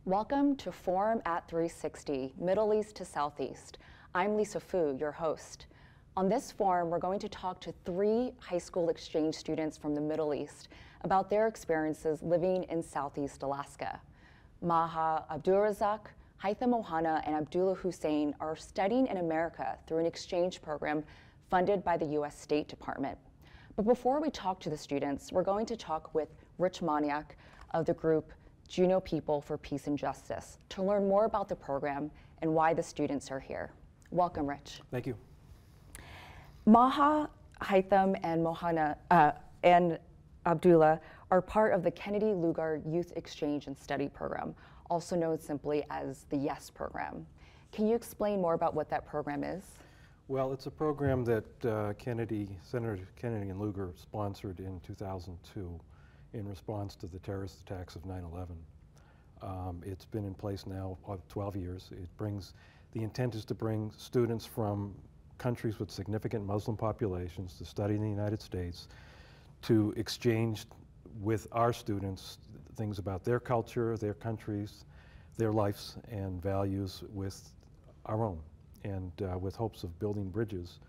Welcome to Forum at 360, Middle East to Southeast. I'm Lisa Fu, your host. On this forum, we're going to talk to 3 high school exchange students from the Middle East about their experiences living in Southeast Alaska. Maha Abdulrazzaq, Haytham Mohanna, and Abdulla Husain are studying in America through an exchange program funded by the U.S. State Department. But before we talk to the students, we're going to talk with Rich Maniak of the group Juneau People for Peace and Justice to learn more about the program and why the students are here. Welcome, Rich. Thank you. Maha, Haytham, and Mohanna and Abdullah are part of the KennedyLugar Youth Exchange and Study Program, also known simply as the YES program. Can you explain more about what that program is? Well, it's a program that Senator Kennedy and Lugar sponsored in 2002 in response to the terrorist attacks of 9/11. It's been in place now 12 years. The intent is to bring students from countries with significant Muslim populations to study in the United States, to exchange with our students things about their culture, their countries, their lives and values with our own, and with hopes of building bridges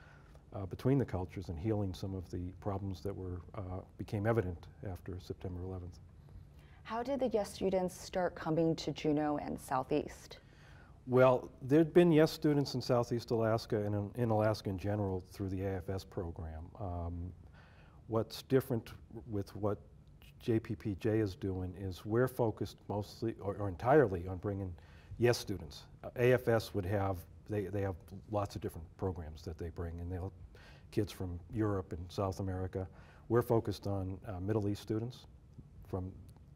between the cultures and healing some of the problems that became evident after September 11th. How did the YES students start coming to Juneau and Southeast? Well, there'd been YES students in Southeast Alaska and in Alaska in general through the AFS program. What's different with what JPPJ is doing is we're focused mostly or entirely on bringing YES students. AFS would have, they have lots of different programs that they bring, and they'll kids from Europe and South America. We're focused on Middle East students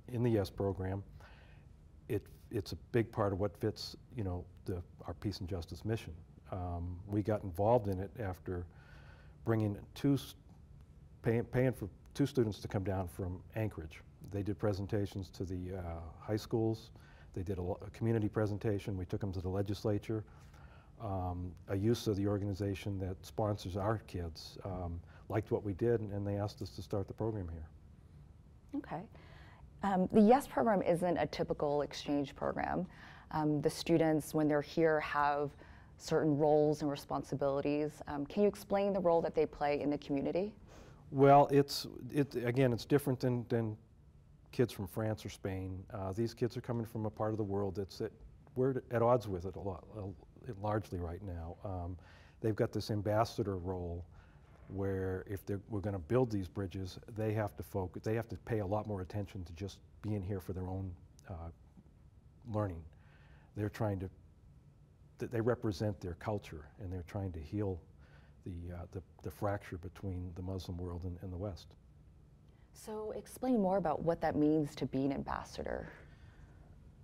in the YES program. It's a big part of what fits, our peace and justice mission. We got involved in it after bringing paying for 2 students to come down from Anchorage. They did presentations to the high schools. They did a community presentation. We took them to the legislature. A use of the organization that sponsors our kids liked what we did, and they asked us to start the program here. Okay. The YES program isn't a typical exchange program. The students, when they're here, have certain roles and responsibilities. Can you explain the role that they play in the community? Well, again, it's different than kids from France or Spain. These kids are coming from a part of the world we're at odds with it largely right now. They've got this ambassador role where if we're going to build these bridges, they have to pay a lot more attention to just being here for their own learning. They represent their culture, and they're trying to heal the fracture between the Muslim world and the West. So explain more about what that means to be an ambassador.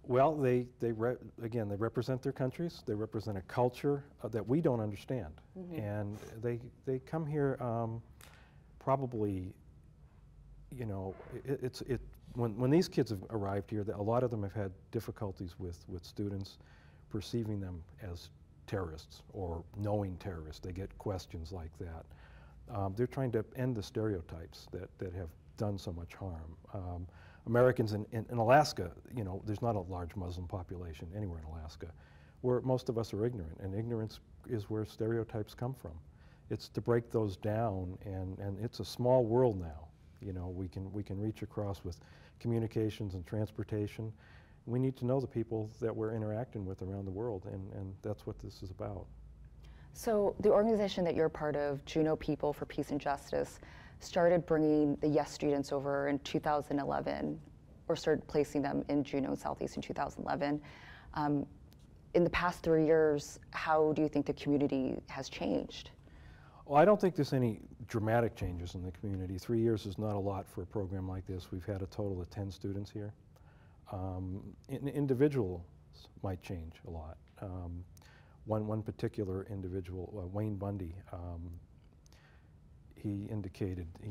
Well, they represent their countries. They represent a culture that we don't understand, and they come here probably, when these kids have arrived here, a lot of them have had difficulties with students perceiving them as terrorists or knowing terrorists. They get questions like that. They're trying to end the stereotypes that have done so much harm. Americans in Alaska, there's not a large Muslim population anywhere in Alaska, where most of us are ignorant, and ignorance is where stereotypes come from. It's to break those down, and it's a small world now. We can reach across with communications and transportation. We need to know the people that we're interacting with around the world, and that's what this is about. So the organization that you're part of, Juneau People for Peace and Justice, started bringing the YES students over in 2011, or started placing them in Juneau and Southeast in 2011. In the past 3 years, how do you think the community has changed? Well, I don't think there's any dramatic changes in the community. 3 years is not a lot for a program like this. We've had a total of 10 students here. Individuals might change a lot. One particular individual, Wayne Bundy, he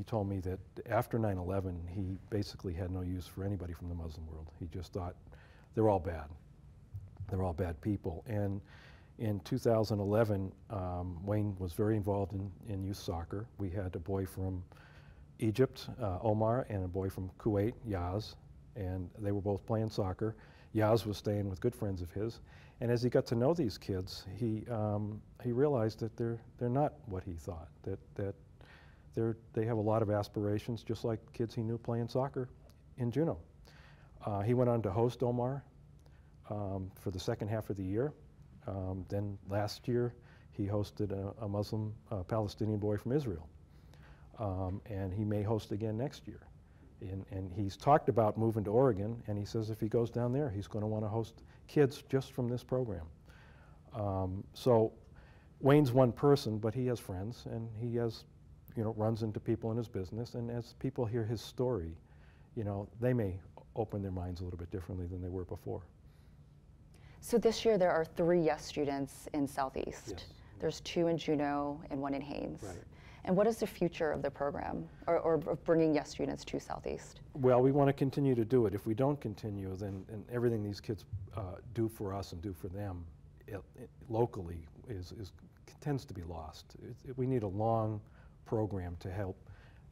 told me that after 9/11, he basically had no use for anybody from the Muslim world. He just thought they're all bad. They're all bad people. And in 2011, Wayne was very involved in youth soccer. We had a boy from Egypt, Omar, and a boy from Kuwait, Yaz, and they were both playing soccer. Yaz was staying with good friends of his. And as he got to know these kids, he realized that they're not what he thought, that they have a lot of aspirations, just like kids he knew playing soccer in Juneau. He went on to host Omar for the second half of the year. Then last year, he hosted a Muslim Palestinian boy from Israel. And he may host again next year. And he's talked about moving to Oregon, and he says if he goes down there, he's going to want to host kids just from this program. So Wayne's one person, but he has friends, and he has, runs into people in his business. And as people hear his story, they may open their minds a little bit differently than they were before. So this year there are 3 Yes students in Southeast. Yes. There's 2 in Juneau and 1 in Haines. Right. And what is the future of the program, or of bringing Yes students to Southeast? Well, we want to continue to do it. If we don't continue, then everything these kids do for us and do for them locally tends to be lost. We need a long program to help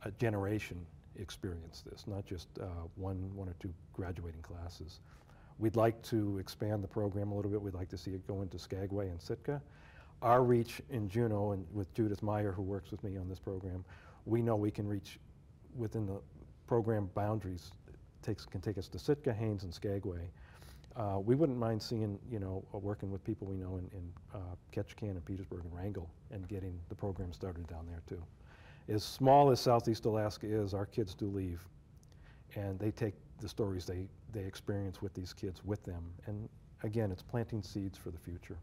a generation experience this, not just one or 2 graduating classes. We'd like to expand the program a little bit. We'd like to see it go into Skagway and Sitka. Our reach in Juneau, and with Judith Meyer, who works with me on this program, we know we can reach within the program boundaries. Can take us to Sitka, Haines, and Skagway. We wouldn't mind seeing, working with people we know in Ketchikan and Petersburg and Wrangell, and getting the program started down there too. As small as Southeast Alaska is, our kids do leave, and they take the stories they experience with these kids with them. And again, it's planting seeds for the future.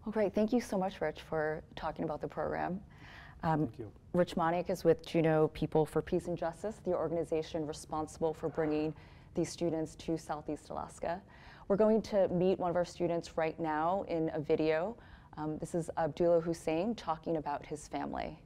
Well, great. Thank you so much, Rich, for talking about the program. Thank you. Rich Monick is with Juneau People for Peace and Justice, the organization responsible for bringing these students to Southeast Alaska. We're going to meet one of our students right now in a video. This is Abdulla Husain talking about his family.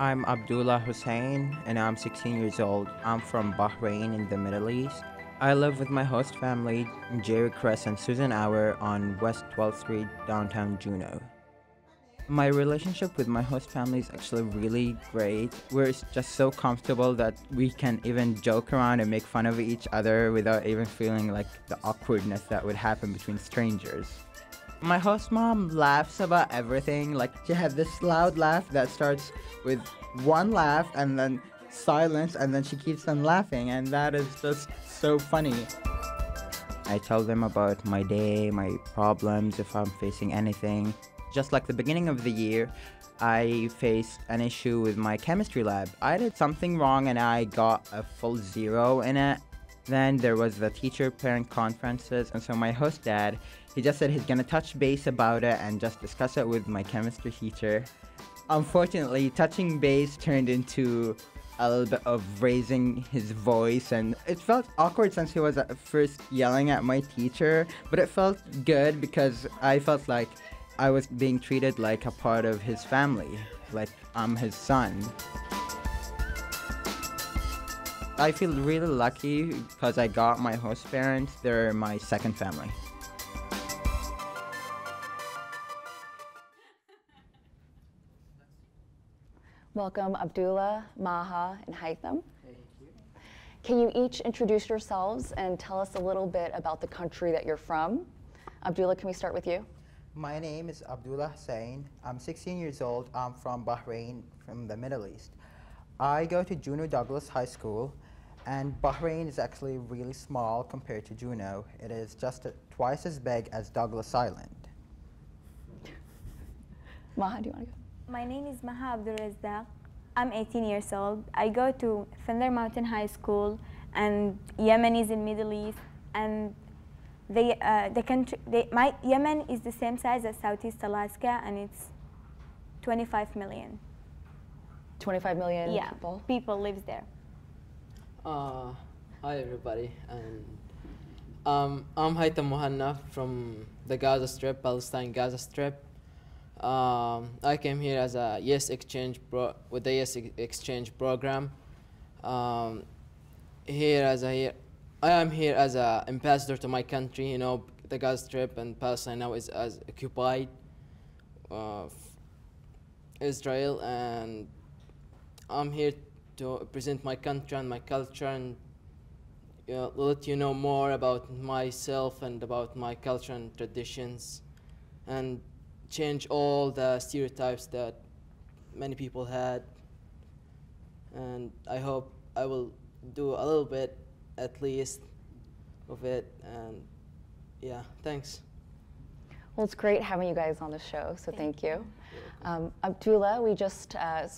I'm Abdulla Husain, and I'm 16 years old. I'm from Bahrain in the Middle East. I live with my host family, Jerry Cress and Susan Auer, on West 12th Street, downtown Juneau. My relationship with my host family is actually really great. We're just so comfortable that we can even joke around and make fun of each other without even feeling like the awkwardness that would happen between strangers. My host mom laughs about everything. Like, she had this loud laugh that starts with one laugh and then silence, and then she keeps on laughing, and that is just so funny. I tell them about my day, my problems, if I'm facing anything. Just like the beginning of the year, I faced an issue with my chemistry lab. I did something wrong and I got a full 0 in it. Then there was the teacher-parent conferences, and so my host dad, he just said he's gonna touch base about it and just discuss it with my chemistry teacher. Unfortunately, touching base turned into a little bit of raising his voice, and it felt awkward since he was at first yelling at my teacher, but it felt good because I felt like I was being treated like a part of his family, like I'm his son. I feel really lucky because I got my host parents. They're my second family. Welcome, Abdulla, Maha, and Haytham. Thank you. Can you each introduce yourselves and tell us a little bit about the country that you're from? Abdulla, can we start with you? My name is Abdulla Husain. I'm 16 years old. I'm from Bahrain, from the Middle East. I go to Juneau Douglas High School, and Bahrain is actually really small compared to Juneau. It is just twice as big as Douglas Island. Maha, do you want to go? My name is Maha Abdulrazzaq. I'm 18 years old. I go to Thunder Mountain High School, and Yemen is in Middle East, and Yemen is the same size as Southeast Alaska, and it's 25 million. 25 million Yeah, people? people lives there. Hi everybody, and I'm Haytham Mohanna from the Gaza Strip, Palestine Gaza Strip. I came here as a Yes Exchange with the Yes Exchange program. I am here as an ambassador to my country. You know, the Gaza Strip and Palestine now is as occupied Israel, and I'm here to present my country and my culture and let you know more about myself and about my culture and traditions and change all the stereotypes that many people had. And I hope I will do a little bit at least of it. And yeah, thanks. Well, it's great having you guys on the show, so thank you. Abdulla, we just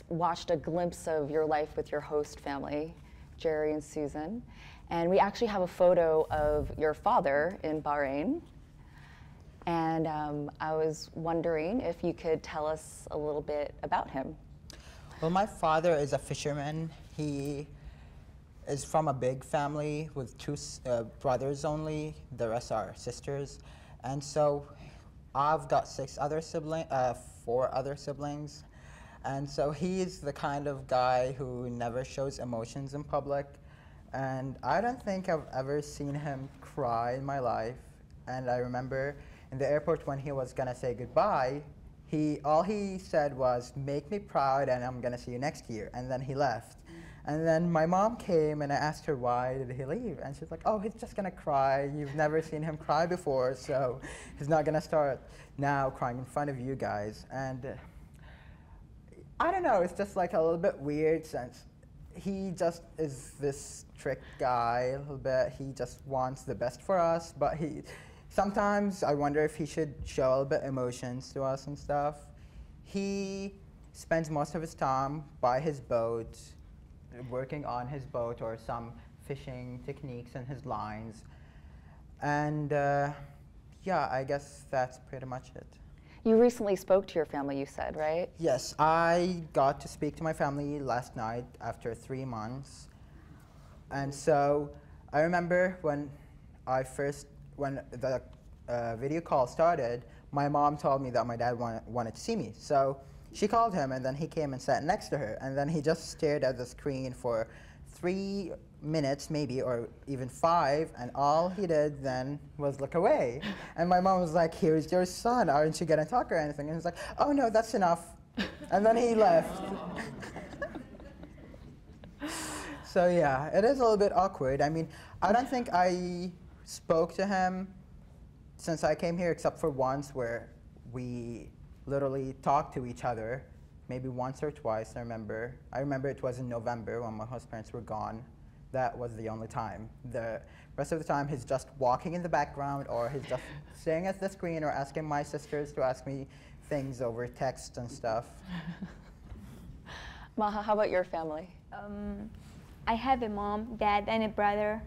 watched a glimpse of your life with your host family, Jerry and Susan. And we actually have a photo of your father in Bahrain. And I was wondering if you could tell us a little bit about him. Well, my father is a fisherman. He is from a big family with two brothers only. The rest are sisters. And so I've got four other siblings. And so he's the kind of guy who never shows emotions in public. And I don't think I've ever seen him cry in my life. And I remember in the airport when he was gonna say goodbye, all he said was, "Make me proud and I'm gonna see you next year." And then he left. And then my mom came and I asked her, why did he leave? And she's like, "Oh, he's just gonna cry. You've never seen him cry before, so he's not gonna start now crying in front of you guys." And I don't know, it's just like a little bit weird since he just is this strict guy a little bit. He just wants the best for us, but sometimes I wonder if he should show a little bit emotions to us and stuff. He spends most of his time by his boat, working on his boat or some fishing techniques and his lines. And yeah, I guess that's pretty much it. You recently spoke to your family, you said, right? Yes, I got to speak to my family last night after 3 months. And so I remember when the video call started, my mom told me that my dad wanted to see me. So she called him, and then he came and sat next to her. And then he just stared at the screen for 3 minutes, maybe, or even 5, and all he did then was look away. And my mom was like, "Here's your son, aren't you gonna talk or anything?" And he was like, "Oh no, that's enough." And then he left. So yeah, it is a little bit awkward. I mean, I don't think I spoke to him since I came here, except for once where we literally talked to each other, maybe once or twice, I remember. I remember it was in November when my host parents were gone. That was the only time. The rest of the time, he's just walking in the background, or he's just staring at the screen, or asking my sisters to ask me things over text and stuff. Maha, how about your family? I have a mom, dad, and a brother.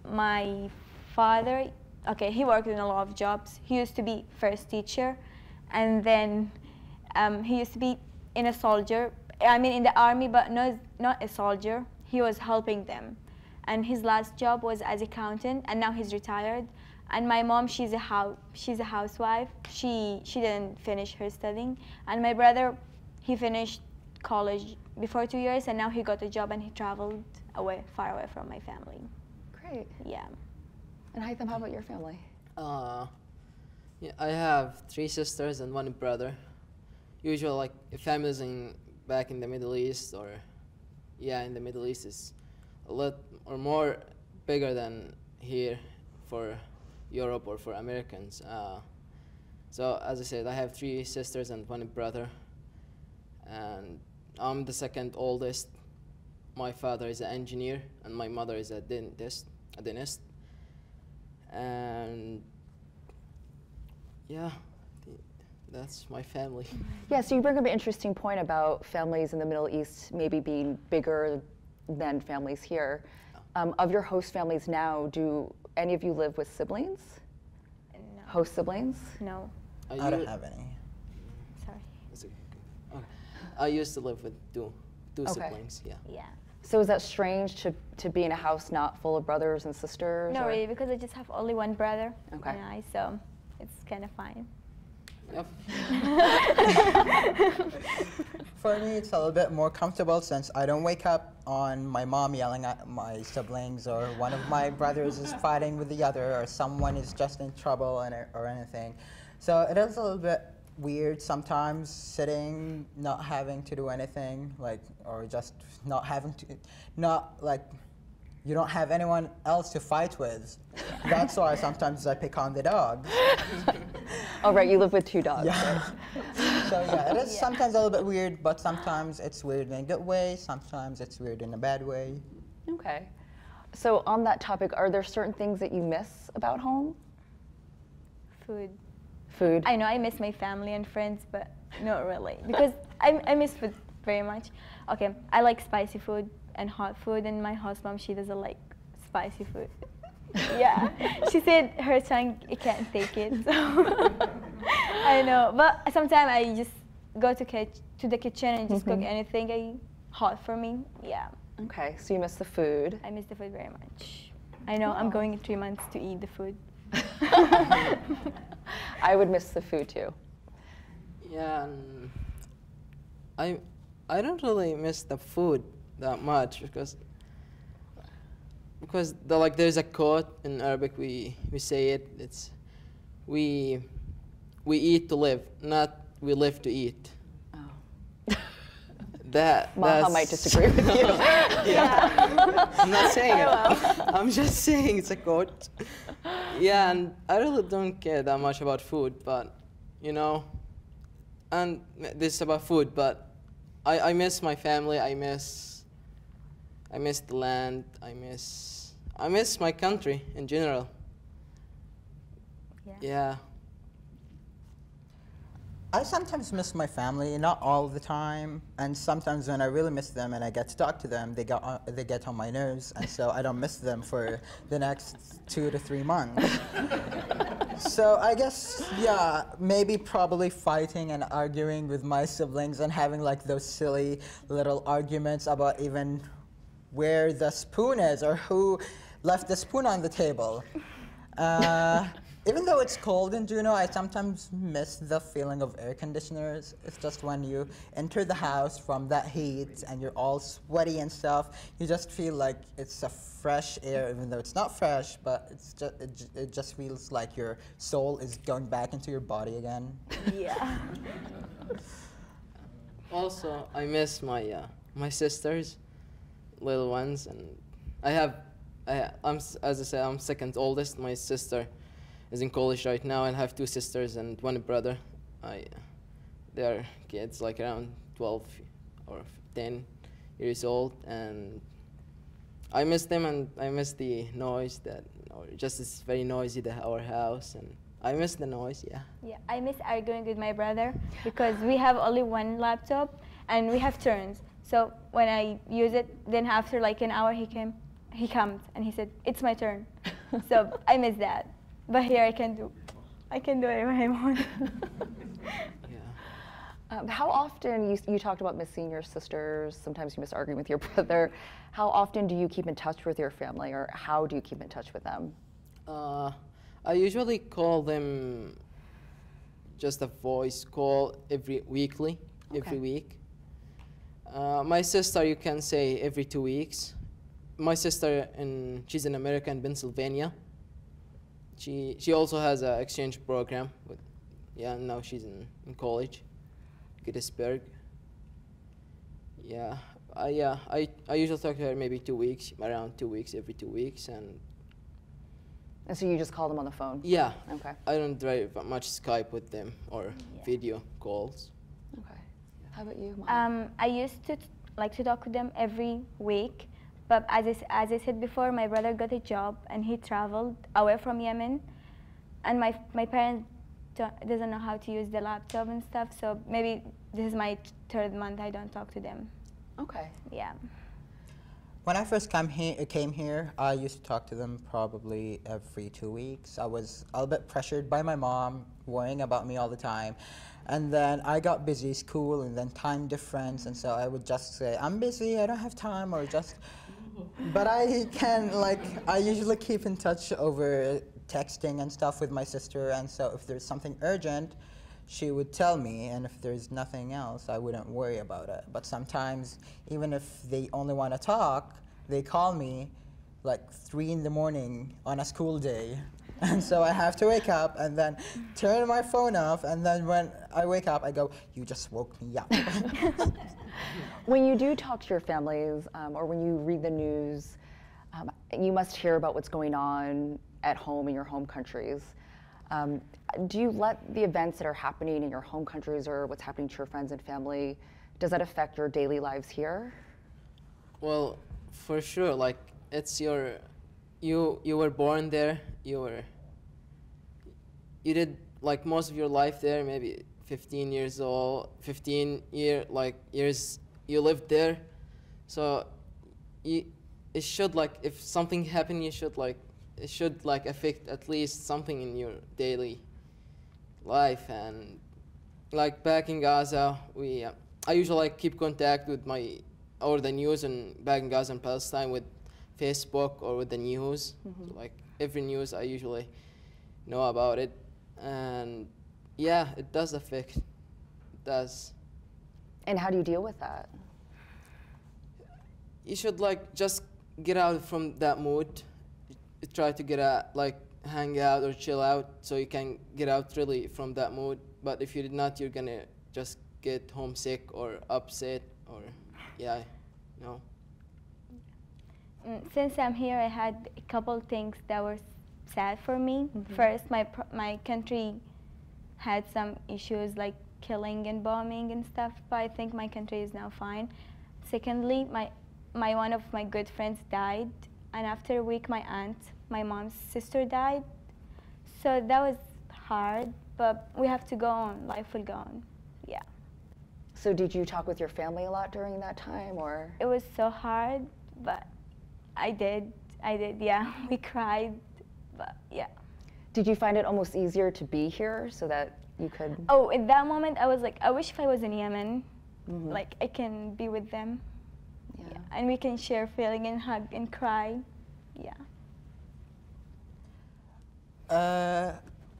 My father, okay, he worked in a lot of jobs. He used to be first teacher, and then he used to be in a soldier. I mean, in the army, but not a soldier. He was helping them. And his last job was as accountant, and now he's retired. And my mom, she's a housewife. She didn't finish her studying. And my brother, he finished college before 2 years, and now he got a job and he traveled far away from my family. Great. Yeah. And Haytham, how about your family? Yeah, I have 3 sisters and 1 brother. Usually, like, families back in the Middle East, or in the Middle East is a lot or more bigger than here for Europe or for Americans. So as I said, I have 3 sisters and 1 brother, and I'm the second oldest. My father is an engineer, and my mother is a dentist. And yeah, that's my family. Yeah, so you bring up an interesting point about families in the Middle East maybe being bigger than families here. Of your host families now, do any of you live with siblings? No. Host siblings? No. I don't have any. Sorry. Okay. I used to live with two Okay. siblings, yeah. Yeah. So is that strange to be in a house not full of brothers and sisters? No, or? really, because I just have only 1 brother. Okay. And I, so it's kind of fine. Yep. For me, it's a little bit more comfortable since I don't wake up on my mom yelling at my siblings, or one of my brothers is fighting with the other, or someone is just in trouble or anything. So it is a little bit weird sometimes, sitting, not having to do anything, like, or just not having to, not like, you don't have anyone else to fight with. That's why sometimes I pick on the dog. Oh, right, you live with 2 dogs. Yeah. So yeah, it is sometimes a little bit weird, but sometimes it's weird in a good way, sometimes it's weird in a bad way. Okay. So on that topic, are there certain things that you miss about home? Food. Food? I know I miss my family and friends, but not really, because I miss food very much. Okay, I like spicy food and hot food, and my host mom, she doesn't like spicy food. Yeah, she said her tongue it can't take it. So I know, but sometimes I just go to the kitchen and just cook anything hot for me. Yeah. Okay, so you miss the food. I miss the food very much. I know, I'm going in 3 months to eat the food. I would miss the food too. Yeah, and I don't really miss the food that much because there's a quote in Arabic we say it's we eat to live, not we live to eat. Oh. Maha might disagree with you. Yeah. I'm not saying it. I'm just saying it's a quote. Yeah, and I really don't care that much about food, but you know, and this is about food, but I miss my family. I miss the land. I miss my country in general. Yeah. I sometimes miss my family, not all the time, and sometimes when I really miss them and I get to talk to them, they get on my nerves, and so I don't miss them for the next 2 to 3 months. So I guess, yeah, maybe probably fighting and arguing with my siblings and having like those silly little arguments about even where the spoon is or who left the spoon on the table. Even though it's cold in Juneau, I sometimes miss the feeling of air conditioners. It's just when you enter the house from that heat and you're all sweaty and stuff, you just feel like it's a fresh air, even though it's not fresh, but it just feels like your soul is going back into your body again. Yeah. Also, I miss my sisters, little ones, and as I said, I'm second oldest. My sister is in college right now, and I have 2 sisters and 1 brother. They're kids like around 12 or 10 years old, and I miss them, and I miss the noise just it's very noisy our house, and I miss the noise. Yeah. Yeah, I miss arguing with my brother because we have only 1 laptop and we have turns. So when I use it, then after like an hour he comes and he said, "It's my turn." So I miss that. But here I can do whatever I want. Yeah. How often, you talked about missing your sisters, sometimes you miss arguing with your brother. How often do you keep in touch with your family, or how do you keep in touch with them? I usually call them just a voice call every week. My sister, you can say every 2 weeks. My sister, she's in America, in Pennsylvania. She also has an exchange program now she's in college, Gettysburg. Yeah, I usually talk to her maybe 2 weeks, around 2 weeks, every 2 weeks, and so you just call them on the phone? Yeah. Okay. I don't very much Skype with them or video calls. Okay. How about you, Mom? I used to like to talk with them every week. But as I said before, my brother got a job and he traveled away from Yemen, and my parents doesn't know how to use the laptop and stuff. So maybe this is my 3rd month I don't talk to them. Okay. Yeah. When I first came here, I used to talk to them probably every 2 weeks. I was a little bit pressured by my mom, worrying about me all the time. And then I got busy, school, and then time difference, and so I would just say, "I'm busy, I don't have time," or just. But I usually keep in touch over texting and stuff with my sister, and so if there's something urgent, she would tell me, and if there's nothing else, I wouldn't worry about it. But sometimes, even if they only want to talk, they call me like 3 in the morning on a school day. And so I have to wake up and then turn my phone off, and then when I wake up, I go, you just woke me up. When you do talk to your families, or when you read the news, you must hear about what's going on at home in your home countries. Do you let the events that are happening in your home countries or what's happening to your friends and family, does that affect your daily lives here? Well, for sure, like it's you were born there, you did like most of your life there, maybe 15 years old, 15 years you lived there. So it should, like, if something happened, it should like affect at least something in your daily life. And like back in Gaza, I usually like keep contact with the news and back in Gaza and Palestine with Facebook or with the news. So like every news I usually know about it, and yeah, it does affect. It does. And how do you deal with that? You should like just get out from that mood. Try to get out, like hang out or chill out, so you can get out really from that mood. But if you did not, you're gonna just get homesick or upset or yeah, no. Since I'm here, I had a couple things that were sad for me. First, my country had some issues like killing and bombing and stuff, but I think my country is now fine. Secondly, one of my good friends died, and after a week, my aunt, my mom's sister, died. So that was hard, but we have to go on. Life will go on. Yeah. So did you talk with your family a lot during that time, or? It was so hard, but I did, yeah. We cried, but yeah. Did you find it almost easier to be here so that you could? Oh, at that moment, I was like, I wish if I was in Yemen, like I can be with them. Yeah. And we can share feeling and hug and cry. Yeah.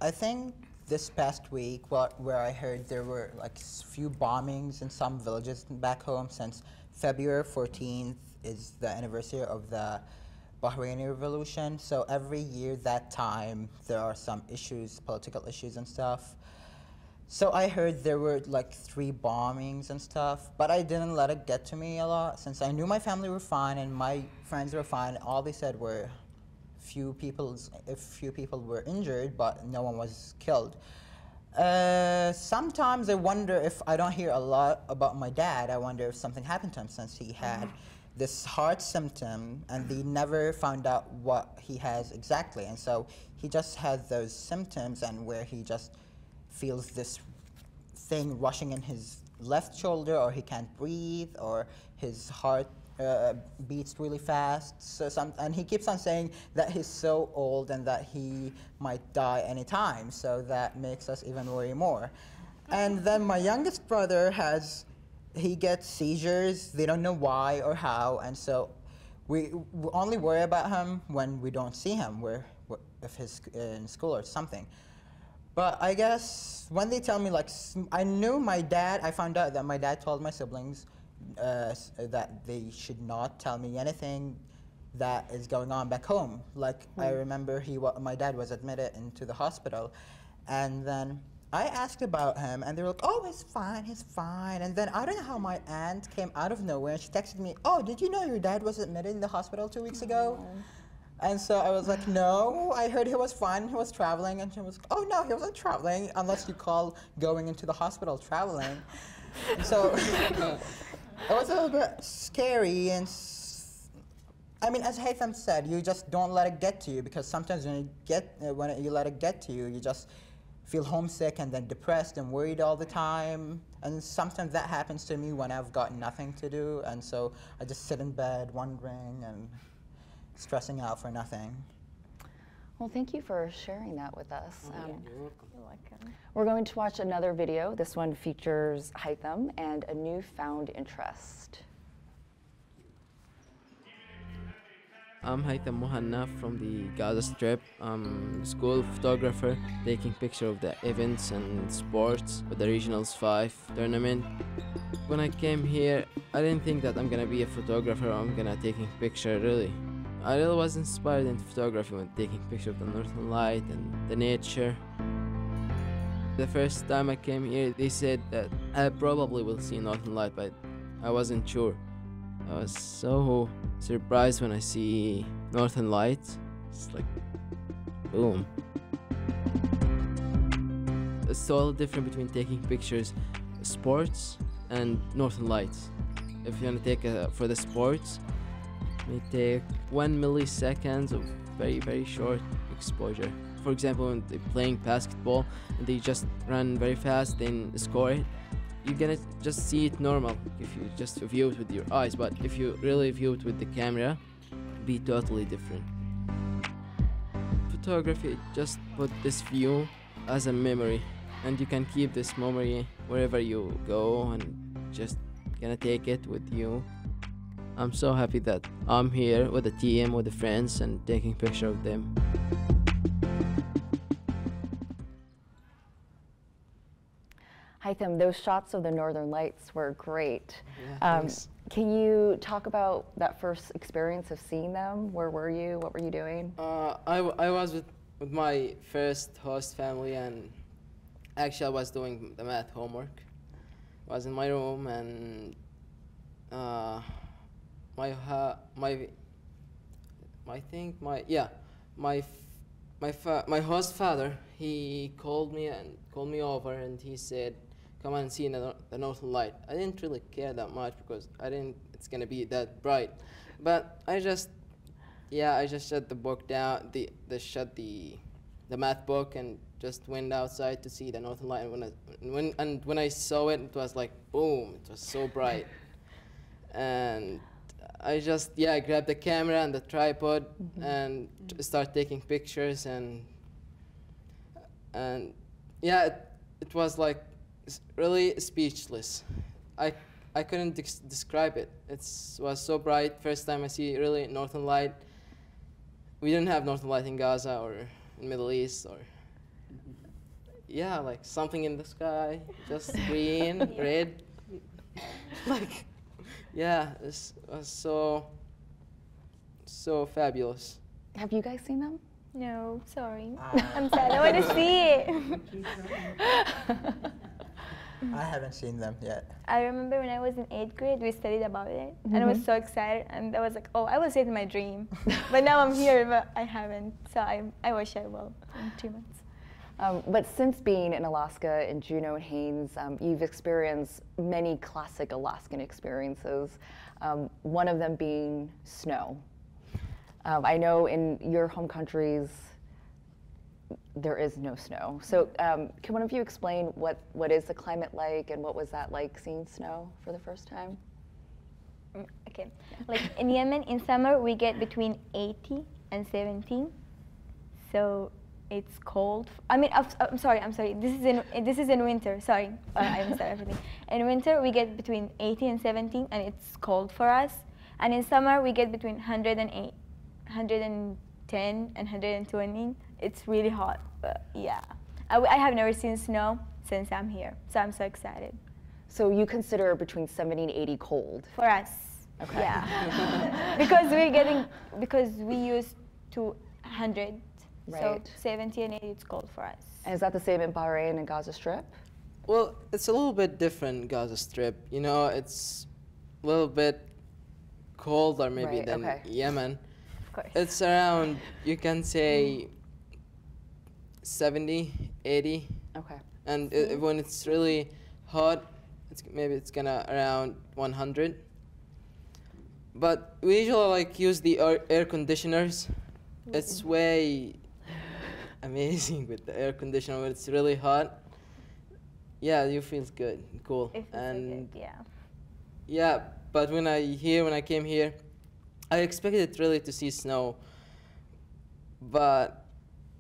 I think this past week, where I heard there were like few bombings in some villages back home, since February 14th is the anniversary of the Bahraini revolution. So every year that time, there are some issues, political issues and stuff. So I heard there were like 3 bombings and stuff, but I didn't let it get to me a lot, since I knew my family were fine and my friends were fine. All they said were few people were injured, but no one was killed. Sometimes I wonder, if I don't hear a lot about my dad, I wonder if something happened to him, since he had this heart symptom and they never found out what he has exactly. And so he just has those symptoms, and where he just feels this thing rushing in his left shoulder, or he can't breathe, or his heart beats really fast. And he keeps on saying that he's so old and that he might die anytime, so that makes us even worry more. And then my youngest brother he gets seizures. They don't know why or how, and so we only worry about him when we don't see him, if he's in school or something. But I guess when they tell me, like, I found out that my dad told my siblings that they should not tell me anything that is going on back home. Like, I remember my dad was admitted into the hospital, and then I asked about him, and they were like, oh, he's fine. And then I don't know how my aunt came out of nowhere, and she texted me, oh, did you know your dad was admitted in the hospital 2 weeks ago? And so I was like, no, I heard he was fine, he was traveling. And she was like, oh, no, he wasn't traveling, unless you call going into the hospital traveling. And so it was a little bit scary. And I mean, as Haytham said, you just don't let it get to you, because sometimes when you let it get to you, you just feel homesick and then depressed and worried all the time. And sometimes that happens to me when I've got nothing to do, and so I just sit in bed wondering and stressing out for nothing. Well, thank you for sharing that with us. You're welcome. You're welcome. We're going to watch another video. This one features Haytham and a newfound interest. I'm Haytham Mohanna from the Gaza Strip. I'm a school photographer, taking pictures of the events and sports with the Regionals 5 tournament. When I came here, I didn't think that I'm gonna be a photographer or I'm gonna taking picture really. I really was inspired in photography when taking pictures of the northern light and the nature. The first time I came here, they said that I probably will see northern light, but I wasn't sure. I was so surprised when I see northern lights. It's like, boom. It's totally different between taking pictures of sports and northern lights. If you're gonna take for the sports, may take 1 millisecond of very, very short exposure. For example, when they're playing basketball and they just run very fast, then score it, you're gonna just see it normal if you just view it with your eyes, but if you really view it with the camera, it'll be totally different. Photography just put this view as a memory, and you can keep this memory wherever you go and just gonna take it with you. I'm so happy that I'm here with the team, with the friends, and taking picture of them. Haytham, those shots of the northern lights were great. Yeah, thanks. Can you talk about that first experience of seeing them? Where were you? What were you doing? I was with my first host family, and actually I was doing the math homework. I was in my room, and my host father, he called me over, and he said, "Come on and see the northern light." I didn't really care that much because it's gonna be that bright, but I just shut the book down, the math book, and just went outside to see the northern light. And when I saw it, it was like boom! It was so bright, and I just grabbed the camera and the tripod and start taking pictures, and it was like really speechless. I couldn't describe it. It was so bright. First time I see really northern light. We didn't have northern light in Gaza or in Middle East, or like something in the sky, just green, red, like. Yeah, it was so fabulous. Have you guys seen them? No, sorry. I'm sad. I want to see it. I haven't seen them yet. I remember when I was in 8th grade, we studied about it, and I was so excited, and I was like, oh, I will see it in my dream. But now I'm here, but I haven't, so I wish I will in 2 months. But since being in Alaska in Juneau and Haines, you've experienced many classic Alaskan experiences, one of them being snow. I know in your home countries, there is no snow. So can one of you explain what is the climate like, and what was that like seeing snow for the first time? Okay, like in Yemen, in summer, we get between 80 and 17. So it's cold. I mean, I'm sorry. This is in winter. Sorry, I missed everything. In winter, we get between 80 and 17, and it's cold for us. And in summer, we get between 108, 110, and 120. It's really hot. But yeah, I have never seen snow since I'm here, so I'm so excited. So you consider between 70 and 80 cold? For us. Okay. Yeah. because we used to 100. Right. So 70 and 80, it's cold for us. And is that the same in Bahrain and Gaza Strip? Well, it's a little bit different, Gaza Strip. You know, it's a little bit colder maybe than Yemen. Of course. It's around, you can say, 70, 80. Okay. And when it's really hot, it's gonna around 100. But we usually use the air conditioners. It's way amazing with the air conditioner when it's really hot. Yeah, you feel good, cool. It feels so good, yeah. Yeah, but when I came here, I expected really to see snow. But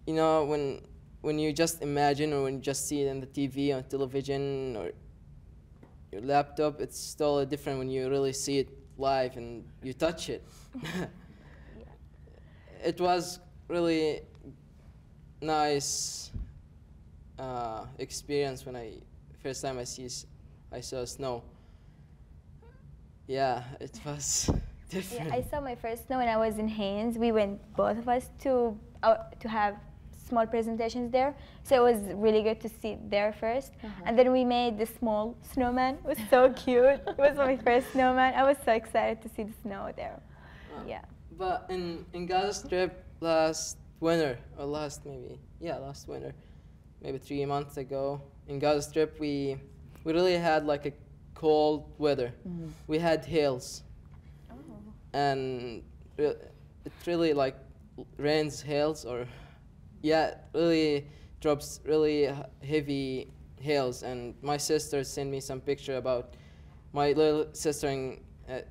you know, when you just imagine, or when you just see it on the TV, on television, or your laptop, it's totally different when you really see it live and you touch it. It was really nice experience when first time I saw snow. Yeah, it was different. Yeah, I saw my first snow when I was in Haines. We went, both of us, to have small presentations there. So it was really good to see it there first. And then we made the small snowman. It was so cute. It was my first snowman. I was so excited to see the snow there. Yeah. But in Gaza Strip last winter, or last winter, maybe 3 months ago, in Gaza Strip we really had like a cold weather. We had hails. And it really like rains, hails, or really drops really heavy hails. And my sister sent me some picture about my little sister, and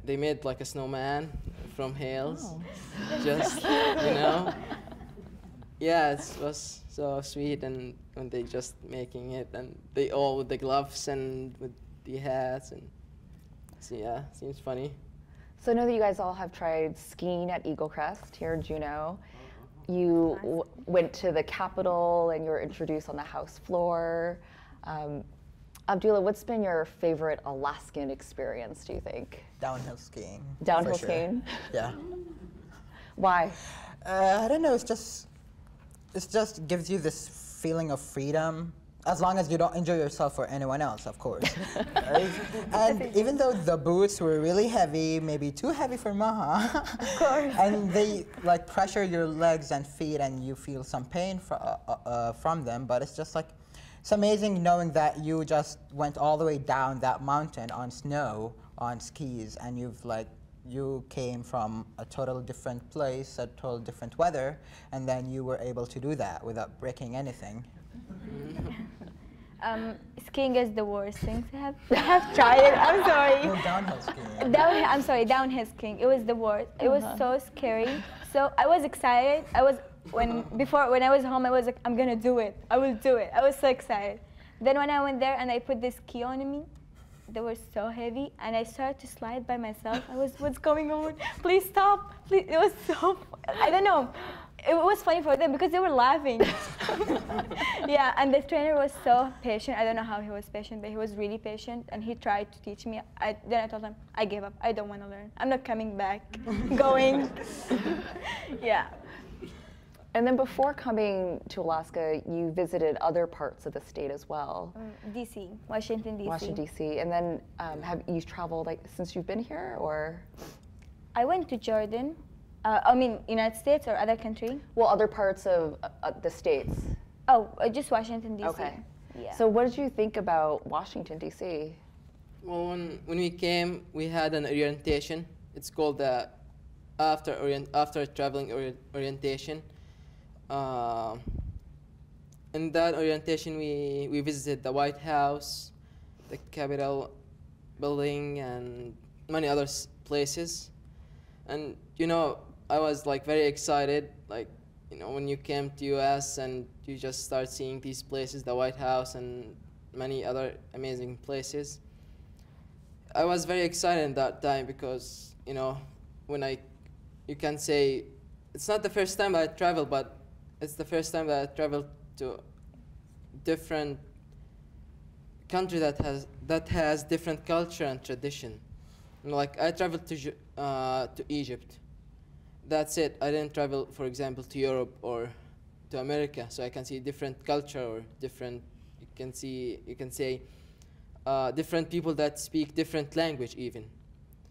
they made like a snowman from hails. Just, you know. Yeah, it was so sweet, and when they just making it, and they all with the gloves and with the hats, and so yeah, seems funny. So I know that you guys all have tried skiing at Eagle Crest here in Juneau. You went to the Capitol and you were introduced on the house floor. Abdullah, what's been your favorite Alaskan experience, do you think? Downhill skiing. Downhill for sure. skiing? Yeah. Why? I don't know, it just gives you this feeling of freedom, as long as you don't injure yourself or anyone else, of course. Right? And even though the boots were really heavy, maybe too heavy for Maha, Of course. and they like pressure your legs and feet, and you feel some pain from them, but it's just like, it's amazing knowing that you just went all the way down that mountain on snow, on skis, and you came from a total different place, a total different weather, and then you were able to do that without breaking anything. Skiing is the worst thing to have. I have tried it. I'm sorry. No, downhill skiing. I'm sorry, downhill skiing. It was the worst. It was so scary. So I was excited. When I was home, I was like, I'm gonna do it. I will do it. I was so excited. Then when I went there and I put this ski on me, they were so heavy, and I started to slide by myself. I was, what's going on? Please stop. Please. It was so, I don't know. It was funny for them because they were laughing. Yeah, and the trainer was so patient. I don't know how he was patient, but he was really patient, and he tried to teach me. Then I told him, I gave up. I don't want to learn. I'm not coming back. Going. Yeah. And then before coming to Alaska, you visited other parts of the state as well. D.C., Washington, D.C. Washington, D.C. And then have you traveled since you've been here, or? I went to Jordan. I mean, United States or other country? Well, other parts of the states. Oh, just Washington, D.C. Okay. Yeah. So what did you think about Washington, D.C.? Well, when we came, we had an orientation. It's called the after traveling orientation. In that orientation, we visited the White House, the Capitol building, and many other places. And you know, I was like very excited, like, you know, when you came to US and you just start seeing these places, the White House and many other amazing places. I was very excited at that time because, you know, you can say, it's not the first time I traveled, but it's the first time that I traveled to different country that has different culture and tradition. Like, I traveled to Egypt. That's it. I didn't travel, for example, to Europe or to America, so I can see different culture or different. You can say different people that speak different language even.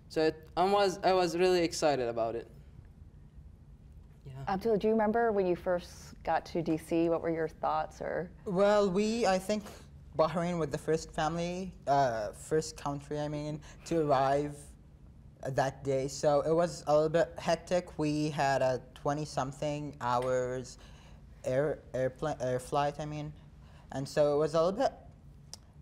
So I was really excited about it. Yeah. Abdullah, do you remember when you first got to DC? What were your thoughts, or? Well, I think Bahrain was the first country, I mean, to arrive that day. So it was a little bit hectic. We had a 20-something hours air flight, I mean. And so it was a little bit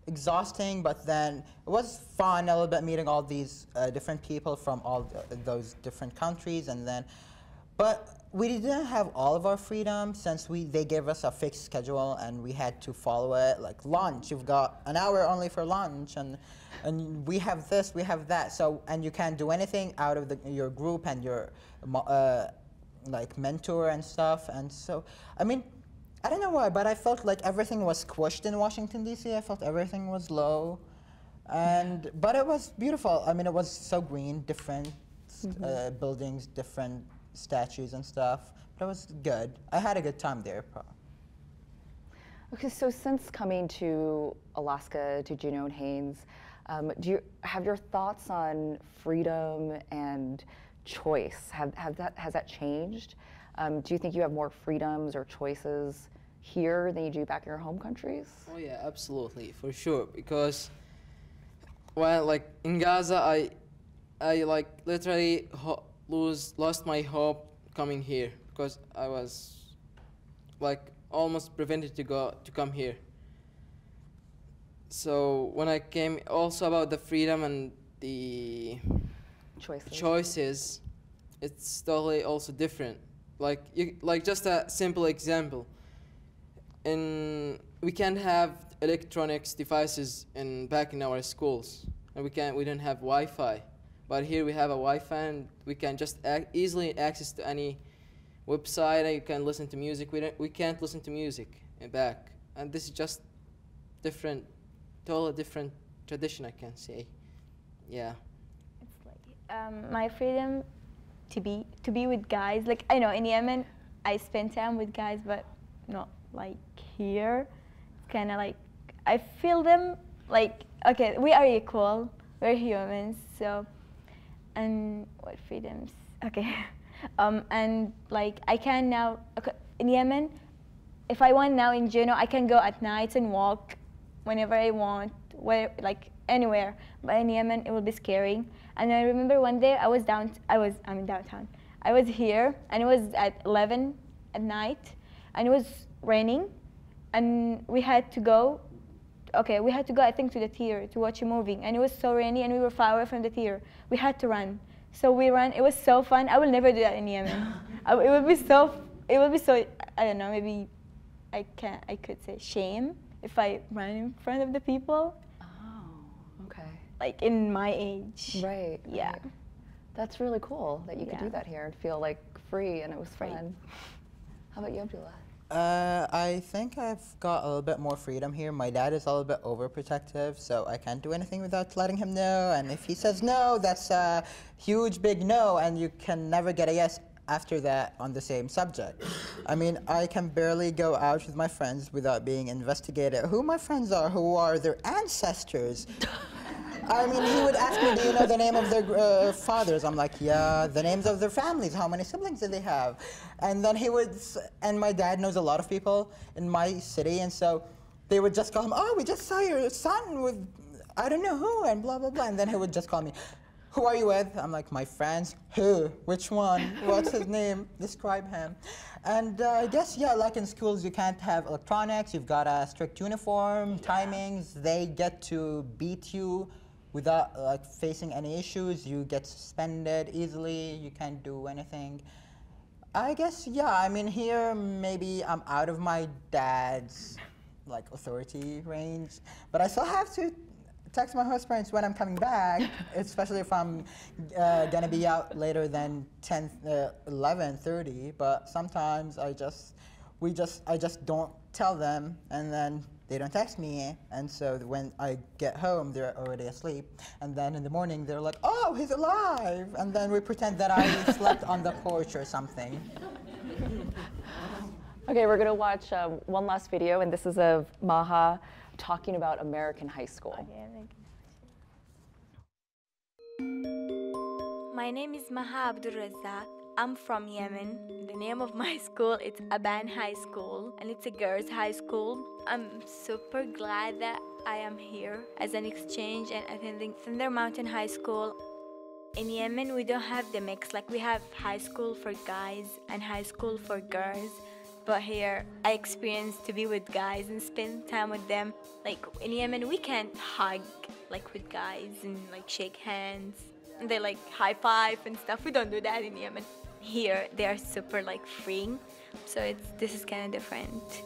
exhausting, but then it was fun a little bit meeting all these different people from all those different countries, and then, but we didn't have all of our freedom since they gave us a fixed schedule and we had to follow it. Like lunch, you've got an hour only for lunch, and we have this, we have that. So, and you can't do anything out of your group and your like mentor and stuff. And so, I mean, I don't know why, but I felt like everything was squished in Washington, D.C. I felt everything was low, but it was beautiful. I mean, it was so green, different buildings, different statues and stuff. But it was good. I had a good time there. Okay, so since coming to Alaska, to Juneau and Haines, have your thoughts on freedom and choice, has that changed? Do you think you have more freedoms or choices here than you do back in your home countries? Oh yeah, absolutely, for sure. Because, well, like in Gaza, I like literally lost my hope coming here because I was like almost prevented to come here. So when I came, also about the freedom and the choices, it's totally also different. Like just a simple example. We can't have electronics devices back in our schools, and we don't have Wi-Fi. But here we have a Wi-Fi, and we can just easily access to any website, and you can listen to music. We can't listen to music back, and this is just different, totally different tradition, I can say. Yeah. It's like my freedom to be with guys. Like I know in Yemen, I spend time with guys, but not like here. It's kind of like I feel them like okay, we are equal. We're humans, so. And what freedoms? Okay, and like I can now in Yemen, if I want now in Juneau, I can go at night and walk whenever I want, like anywhere. But in Yemen, it will be scary. And I remember one day I was downtown. I was here, and it was at 11 at night, and it was raining, and we had to go. Okay, we had to go, I think, to the theater to watch a movie, and it was so rainy, and we were far away from the theater. We had to run, so we ran. It was so fun. I will never do that in Yemen. It would be so. I don't know. Maybe I could say shame if I ran in front of the people. Oh, okay. Like in my age. Right. Yeah. Right. That's really cool that you could do that here and feel like free, and it was fun. How about you, Abdullah? I think I've got a little bit more freedom here. My dad is a little bit overprotective, so I can't do anything without letting him know. And if he says no, that's a huge big no, and you can never get a yes after that on the same subject. I mean, I can barely go out with my friends without being investigated. Who my friends are, who are their ancestors. I mean, he would ask me, do you know the name of their fathers? I'm like, yeah, the names of their families. How many siblings do they have? And then he would, and my dad knows a lot of people in my city, and so they would just call him, oh, we just saw your son with, I don't know who, and blah, blah, blah. And then he would just call me, who are you with? I'm like, my friends. Who? Which one? What's his name? Describe him. And I guess, yeah, like in schools, you can't have electronics. You've got a strict uniform, timings. They get to beat you without like facing any issues. You get suspended easily. You can't do anything. I guess, yeah, I mean, here maybe I'm out of my dad's like authority range, but I still have to text my host parents when I'm coming back, especially if I'm gonna be out later than 11:30. But sometimes I just don't tell them, and then they don't text me, and so when I get home, they're already asleep. And then in the morning, they're like, "Oh, he's alive!" And then we pretend that I slept on the porch or something. Okay, we're gonna watch one last video, and this is of Maha talking about American high school. My name is Maha Abdulrazzaq. I'm from Yemen. The name of my school is Aban High School, and it's a girls' high school. I'm super glad that I am here as an exchange and attending Thunder Mountain High School. In Yemen, we don't have the mix. Like, we have high school for guys and high school for girls. But here, I experienced to be with guys and spend time with them. Like, in Yemen, we can't hug, like, with guys and, like, shake hands. And they, like, high five and stuff. We don't do that in Yemen. Here, they are super, like, freeing. So this is kind of different.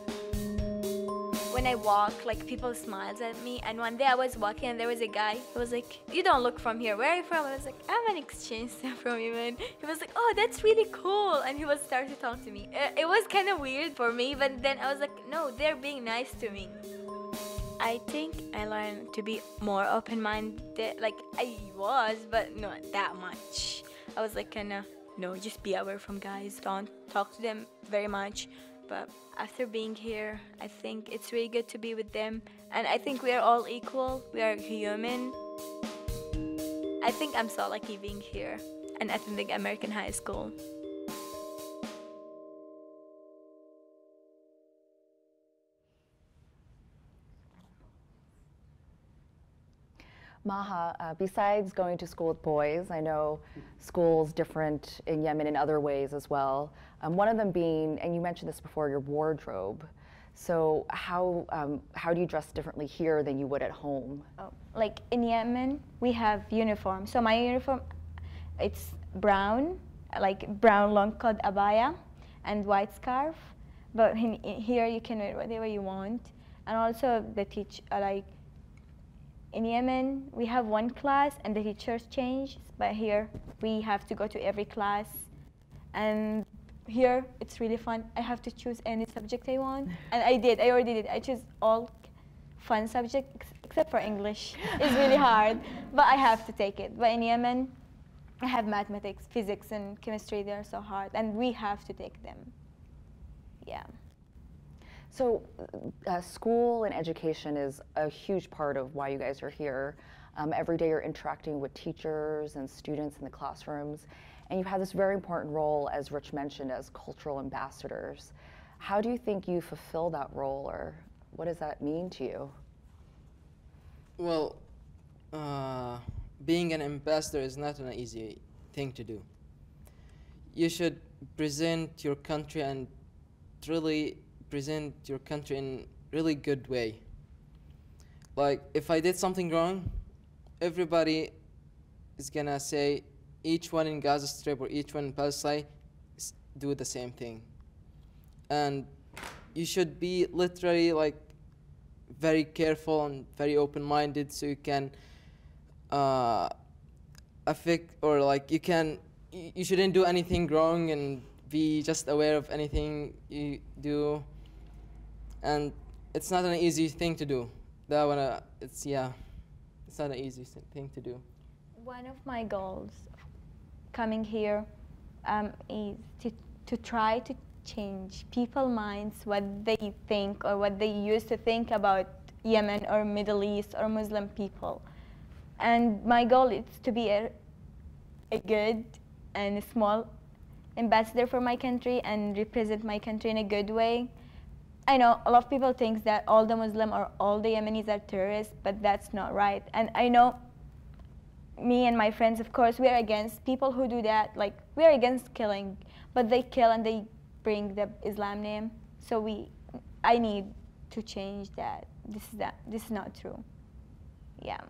When I walk, like, people smiles at me. And one day I was walking and there was a guy who was like, "You don't look from here. Where are you from?" I was like, "I'm an exchange student from Yemen." He was like, "Oh, that's really cool." And he was starting to talk to me. It was kind of weird for me, but then I was like, no, they're being nice to me. I think I learned to be more open-minded. Like, I was, but not that much. I was like kinda, no, just be away from guys, don't talk to them very much. But after being here, I think it's really good to be with them. And I think we are all equal, we are human. I think I'm so lucky being here and attending American high school. Maha, besides going to school with boys, I know school's different in Yemen in other ways as well. One of them being, and you mentioned this before, your wardrobe. So how do you dress differently here than you would at home? Oh, like in Yemen, we have uniform. So my uniform, it's brown, like brown long coat abaya and white scarf. But here you can wear whatever you want. And also the like in Yemen, we have one class and the teachers change, but here we have to go to every class. And here it's really fun. I have to choose any subject I want. And I already did. I chose all fun subjects except for English. It's really hard, but I have to take it. But in Yemen, I have mathematics, physics, and chemistry. They're so hard, and we have to take them. Yeah. So school and education is a huge part of why you guys are here. Every day you're interacting with teachers and students in the classrooms, and you've had this very important role, as Rich mentioned, as cultural ambassadors. How do you think you fulfill that role, or what does that mean to you? Well, being an ambassador is not an easy thing to do. You should present your country and really present your country in really good way. Like, if I did something wrong, everybody is gonna say each one in Gaza Strip or each one in Palestine do the same thing. And you should be literally like very careful and very open-minded, so you can affect, or like you shouldn't do anything wrong and be just aware of anything you do. And it's not an easy thing to do. It's not an easy thing to do. One of my goals coming here is to try to change people's minds, what they think or what they used to think about Yemen or Middle East or Muslim people. And my goal is to be a good and a small ambassador for my country and represent my country in a good way. I know a lot of people think that all the Muslim or all the Yemenis are terrorists, but that's not right. And I know me and my friends, of course, we are against people who do that. Like, we are against killing, but they kill and they bring the Islam name. So I need to change that. This is not true. Yeah.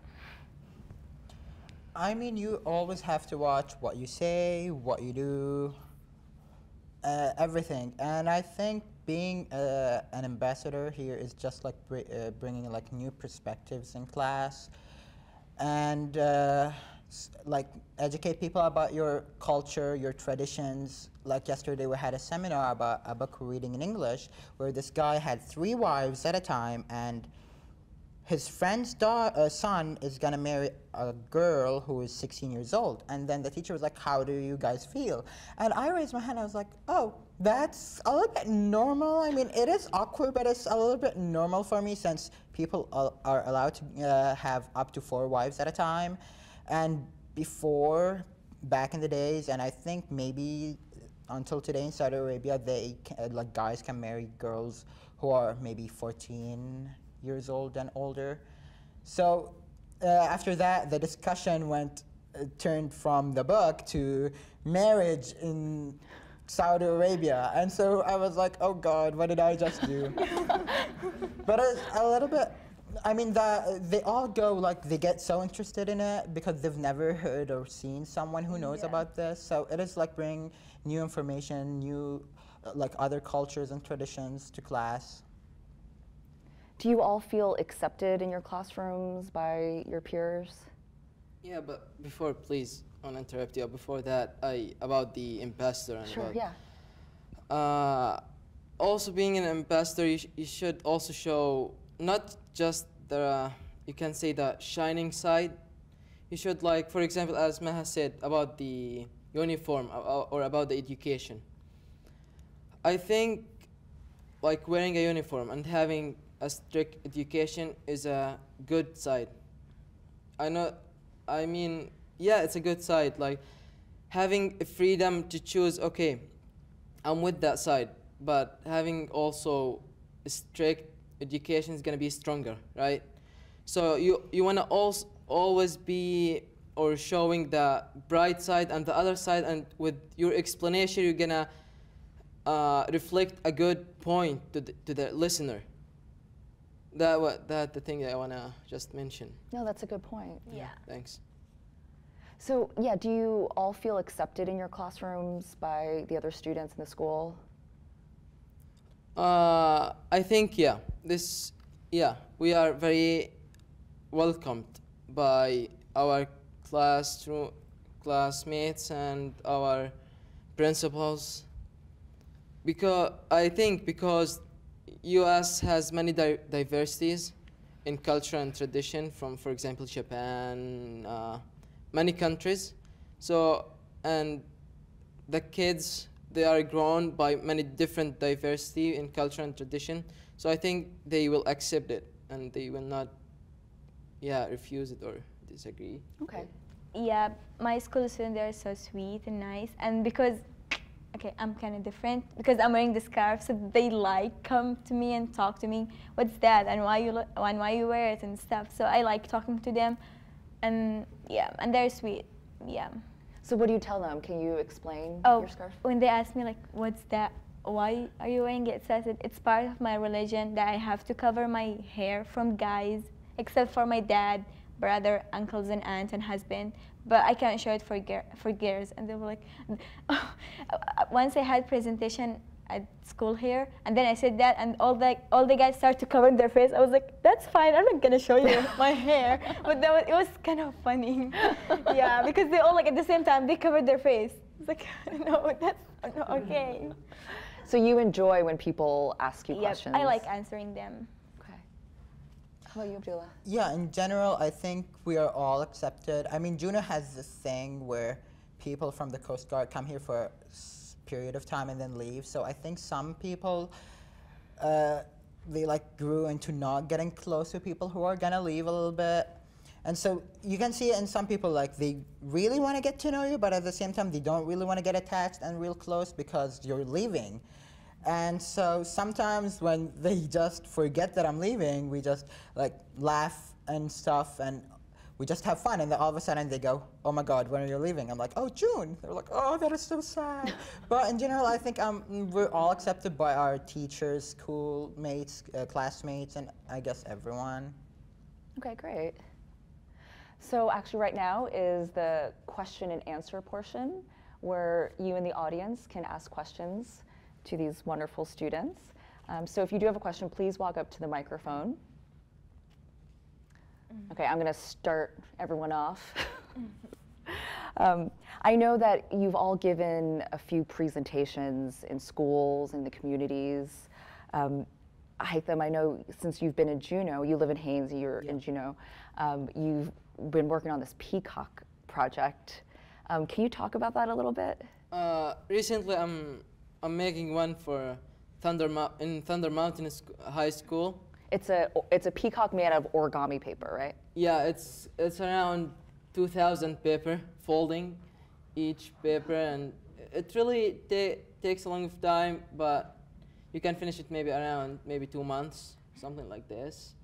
I mean, you always have to watch what you say, what you do, everything. And I think being an ambassador here is just like bringing like new perspectives in class, and like educate people about your culture, your traditions. Like yesterday we had a seminar about a book reading in English, where this guy had 3 wives at a time, and his friend's son is gonna marry a girl who is 16 years old. And then the teacher was like, how do you guys feel? And I raised my hand, I was like, oh, that's a little bit normal. I mean, it is awkward, but it's a little bit normal for me, since people are allowed to have up to 4 wives at a time. And before, back in the days, and I think maybe until today in Saudi Arabia, like guys can marry girls who are maybe 14 years old and older. So after that, the discussion turned from the book to marriage in Saudi Arabia. And so I was like, oh God, what did I just do? But it's a little bit, I mean, they all go, like, they get so interested in it because they've never heard or seen someone who knows about this. So it is like bringing new information, new, like, other cultures and traditions to class. Do you all feel accepted in your classrooms by your peers? Yeah, but before, please, I want to interrupt you. Before that, about the ambassador. And sure, about, yeah. Also, being an ambassador, you should also show not just the, you can say, the shining side. You should, like, for example, as Maha said, about the uniform or about the education. I think like wearing a uniform and having a strict education is a good side. I mean, yeah, it's a good side. Like having a freedom to choose, okay, I'm with that side, but having also a strict education is gonna be stronger, right? So you wanna always be or showing the bright side and the other side, and with your explanation, you're gonna reflect a good point to the listener. That the thing that I wanna just mention. No, that's a good point. Yeah. Thanks. So yeah, do you all feel accepted in your classrooms by the other students in the school? I think yeah. We are very welcomed by our classmates and our principals. Because U.S. has many diversities in culture and tradition from, for example, Japan, many countries. So, and the kids, they are grown by many different diversity in culture and tradition. So I think they will accept it and they will not, refuse it or disagree. Okay. Yeah, my school students, they're so sweet and nice. And because, okay, I'm kind of different because I'm wearing the scarf, so they come to me and talk to me. What's that? And why you wear it and stuff. So I like talking to them, and yeah, and they're sweet. Yeah. So what do you tell them? Can you explain Oh, your scarf? when they ask me like, what's that? Why are you wearing it? So I said, it's part of my religion that I have to cover my hair from guys, except for my dad, brother, uncles, and aunt, and husband. But I can't show it for girls. And they were like, once I had presentation at school here, and then I said that, and all the guys started to cover their face. I was like, that's fine, I'm not gonna show you my hair. But it was kind of funny. Yeah, because they all, like, at the same time, they covered their face. It's like, no, that's not okay. So you enjoy when people ask you Yep, questions? I like answering them. Okay. How about you, Abdullah? Yeah, in general, I think we are all accepted. I mean, Juneau has this thing where people from the Coast Guard come here for a period of time and then leave. So I think some people, they like grew into not getting close to people who are gonna leave a little bit. And so you can see it in some people, like they really want to get to know you, but at the same time, they don't really want to get attached and real close because you're leaving. And so sometimes when they just forget that I'm leaving, we just like laugh and stuff, and we just have fun. And then all of a sudden they go, oh my God, when are you leaving? I'm like, oh, June. They're like, oh, that is so sad. But in general, I think we're all accepted by our teachers, schoolmates, classmates, and I guess everyone. Okay, great. So actually right now is the question and answer portion where you in the audience can ask questions to these wonderful students. So if you do have a question, please walk up to the microphone. Okay, I'm gonna start everyone off. I know that you've all given a few presentations in schools, in the communities. Haytham, I know since you've been in Juneau, you live in Haines, you're in Juneau, you've been working on this Peacock project. Can you talk about that a little bit? Recently, I'm making one for Thunder Mountain High School. It's a peacock made out of origami paper, right? Yeah, it's around 2,000 paper folding each paper, and it really takes a long time, but you can finish it maybe 2 months, something like this.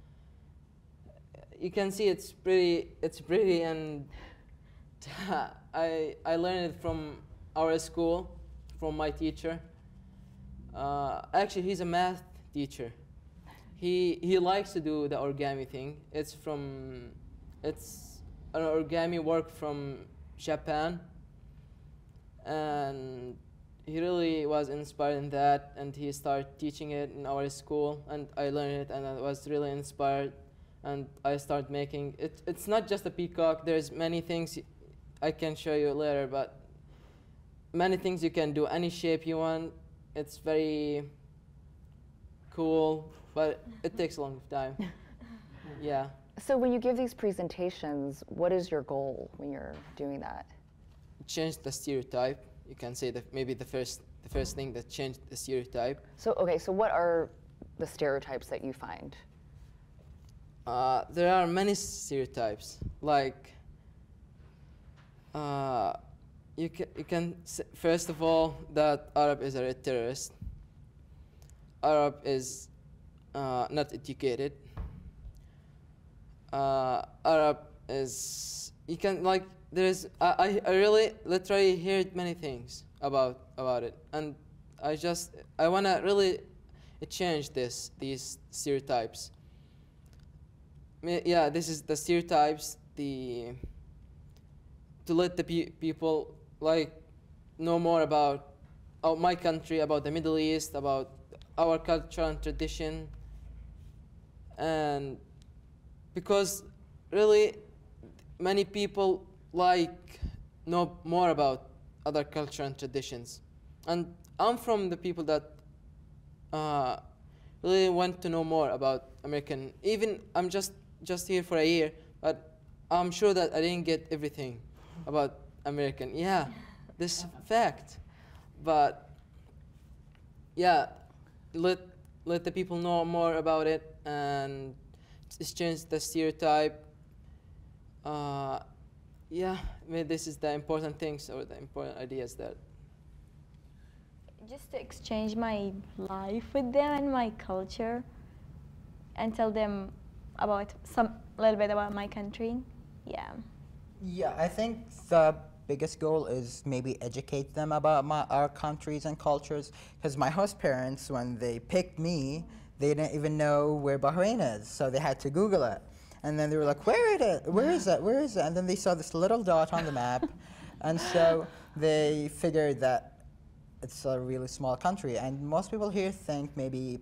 You can see it's pretty, and I learned it from our school, from my teacher. Actually, he's a math teacher. He likes to do the origami thing. It's an origami work from Japan, and he really was inspired in that, and he started teaching it in our school, and I learned it, and I was really inspired, and I started making it. It's not just a peacock. There's many things I can show you later, but many things you can do, any shape you want. It's very cool, but it takes a long time. Yeah. So when you give these presentations, what is your goal when you're doing that? changed the stereotype. You can say that maybe the first thing that changed the stereotype. So, okay, so what are the stereotypes that you find? There are many stereotypes. Like, you can first of all, that Arab is a terrorist. Arab is not educated. Arab is, you can, like, there's, I really literally heard many things about it, and I want to really change these stereotypes. Yeah, this is the stereotypes, to let the people like know more about my country, about the Middle East, about our culture and tradition, and because really many people like know more about other culture and traditions, and I'm from the people that really want to know more about American. Even I'm just here for a year, but I'm sure that I didn't get everything about American. Yeah, this fact. But yeah, let the people know more about it and change the stereotype. Yeah, maybe this is the important things or the important ideas that. Just to exchange my life with them and my culture, and tell them about a little bit about my country. Yeah. Yeah, I think the biggest goal is maybe educate them about our countries and cultures. Because my host parents, when they picked me, they didn't even know where Bahrain is, so they had to Google it. And then they were like, where is it? Where is it? Where is it? And then they saw this little dot on the map, and so they figured that it's a really small country. And most people here think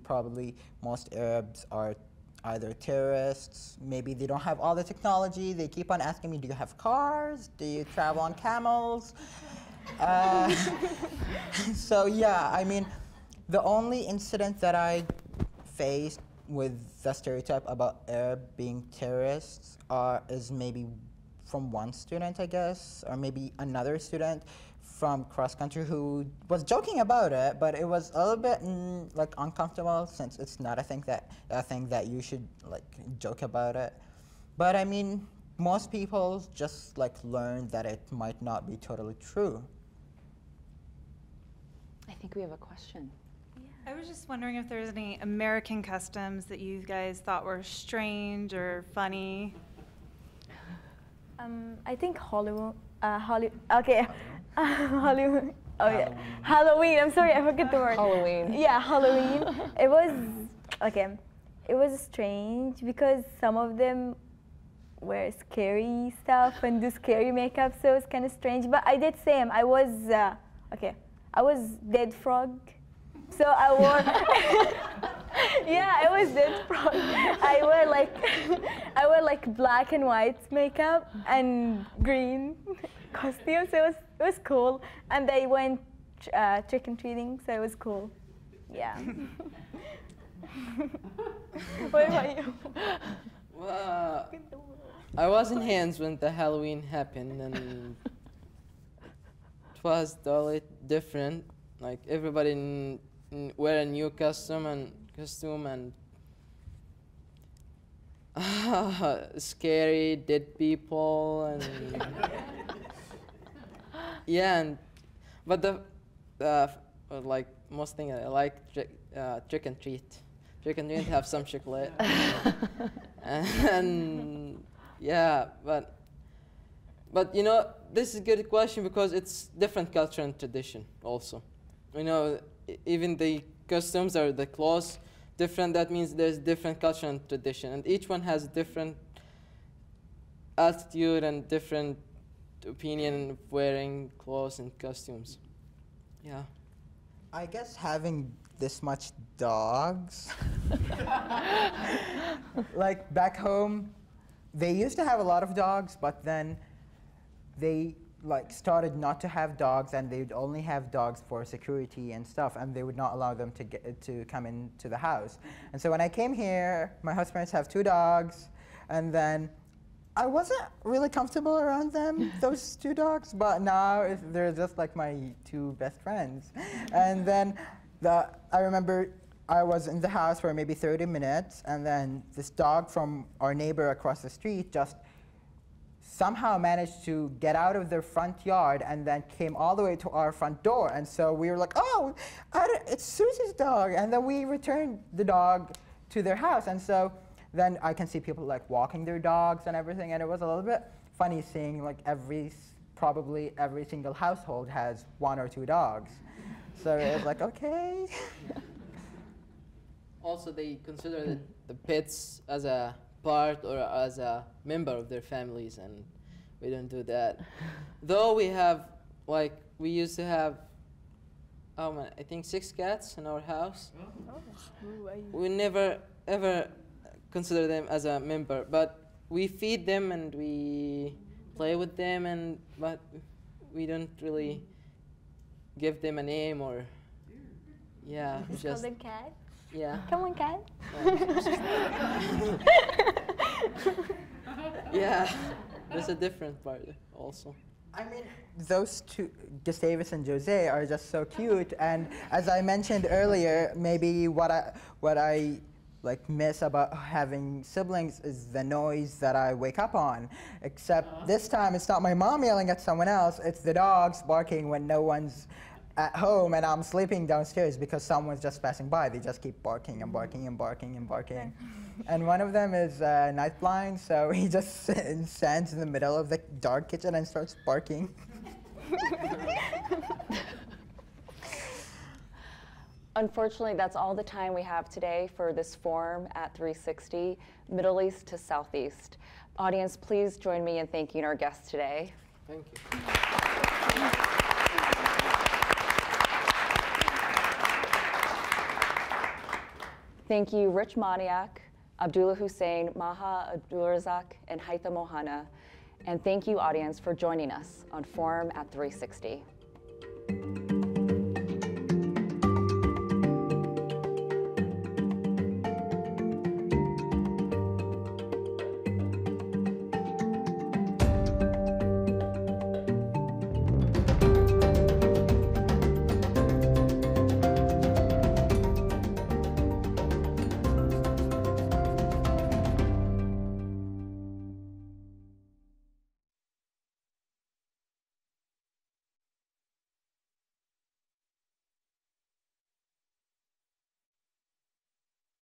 probably most Arabs are either terrorists, maybe they don't have all the technology. They keep on asking me, do you have cars? Do you travel on camels? So yeah, I mean, the only incident that I faced with the stereotype about Arab being terrorists is maybe from one student, I guess, or maybe another student from cross-country who was joking about it, but it was a little bit like uncomfortable since it's not a thing that you should like joke about it. But I mean, most people just like learn that it might not be totally true. I think we have a question. I was just wondering if there's any American customs that you guys thought were strange or funny. I think Hollywood. Okay. Hollywood. Oh yeah, Halloween. I'm sorry, I forget the word. Halloween. Yeah, Halloween. It was okay. It was strange because some of them wear scary stuff and do scary makeup, so it's kind of strange. But I did same. I was I was dead frog, so I wore. Yeah, I was dead frog. I wear like black and white makeup and green costumes. So it was cool, and they went trick and treating, so it was cool. Yeah. What about you? Well, I was in Haines when the Halloween happened, and it was totally different. Like everybody wear a new costume and scary dead people and yeah, but the like most thing I like trick and treat. Trick and treat have some chocolate and yeah, but you know, this is a good question because it's different culture and tradition also. You know, even the customs or the clothes different, that means there's different culture and tradition, and each one has different attitude and different opinion of wearing clothes and costumes. Yeah. I guess having this much dogs, like back home, they used to have a lot of dogs, but then they like started not to have dogs, and they would only have dogs for security and stuff, and they would not allow them to come into the house. And so when I came here, my host parents have 2 dogs, and then I wasn't really comfortable around them, those two dogs, but now they're just like my two best friends. And then I remember I was in the house for maybe 30 minutes, and then this dog from our neighbor across the street just somehow managed to get out of their front yard and then came all the way to our front door. And so we were like, oh, it's Susie's dog. And then we returned the dog to their house. And so then I can see people like walking their dogs and everything. And it was a little bit funny seeing like probably every single household has 1 or 2 dogs. So it was like, okay. Also, they consider the pets as a part or as a member of their families, and we don't do that. Though we have, like, we used to have, I think 6 cats in our house. We never ever consider them as a member, but we feed them and we play with them, but we don't really give them a name or, yeah. Just call them cat? Yeah. Come on, cat. Yeah, there's a different part also. I mean, those two, Gustavus and Jose, are just so cute. And as I mentioned earlier, maybe what I like miss about having siblings is the noise that I wake up on. Except this time, it's not my mom yelling at someone else. It's the dogs barking when no one's at home and I'm sleeping downstairs because someone's just passing by. They just keep barking and barking and barking and barking. And one of them is night blind, so he just stands in the middle of the dark kitchen and starts barking. Unfortunately, that's all the time we have today for this forum at 360, Middle East to Southeast. Audience, please join me in thanking our guests today. Thank you. Thank you, Rich Moniak, Abdulla Husain, Maha Abdulrazzaq, and Haytham Mohanna. And thank you, audience, for joining us on Forum at 360.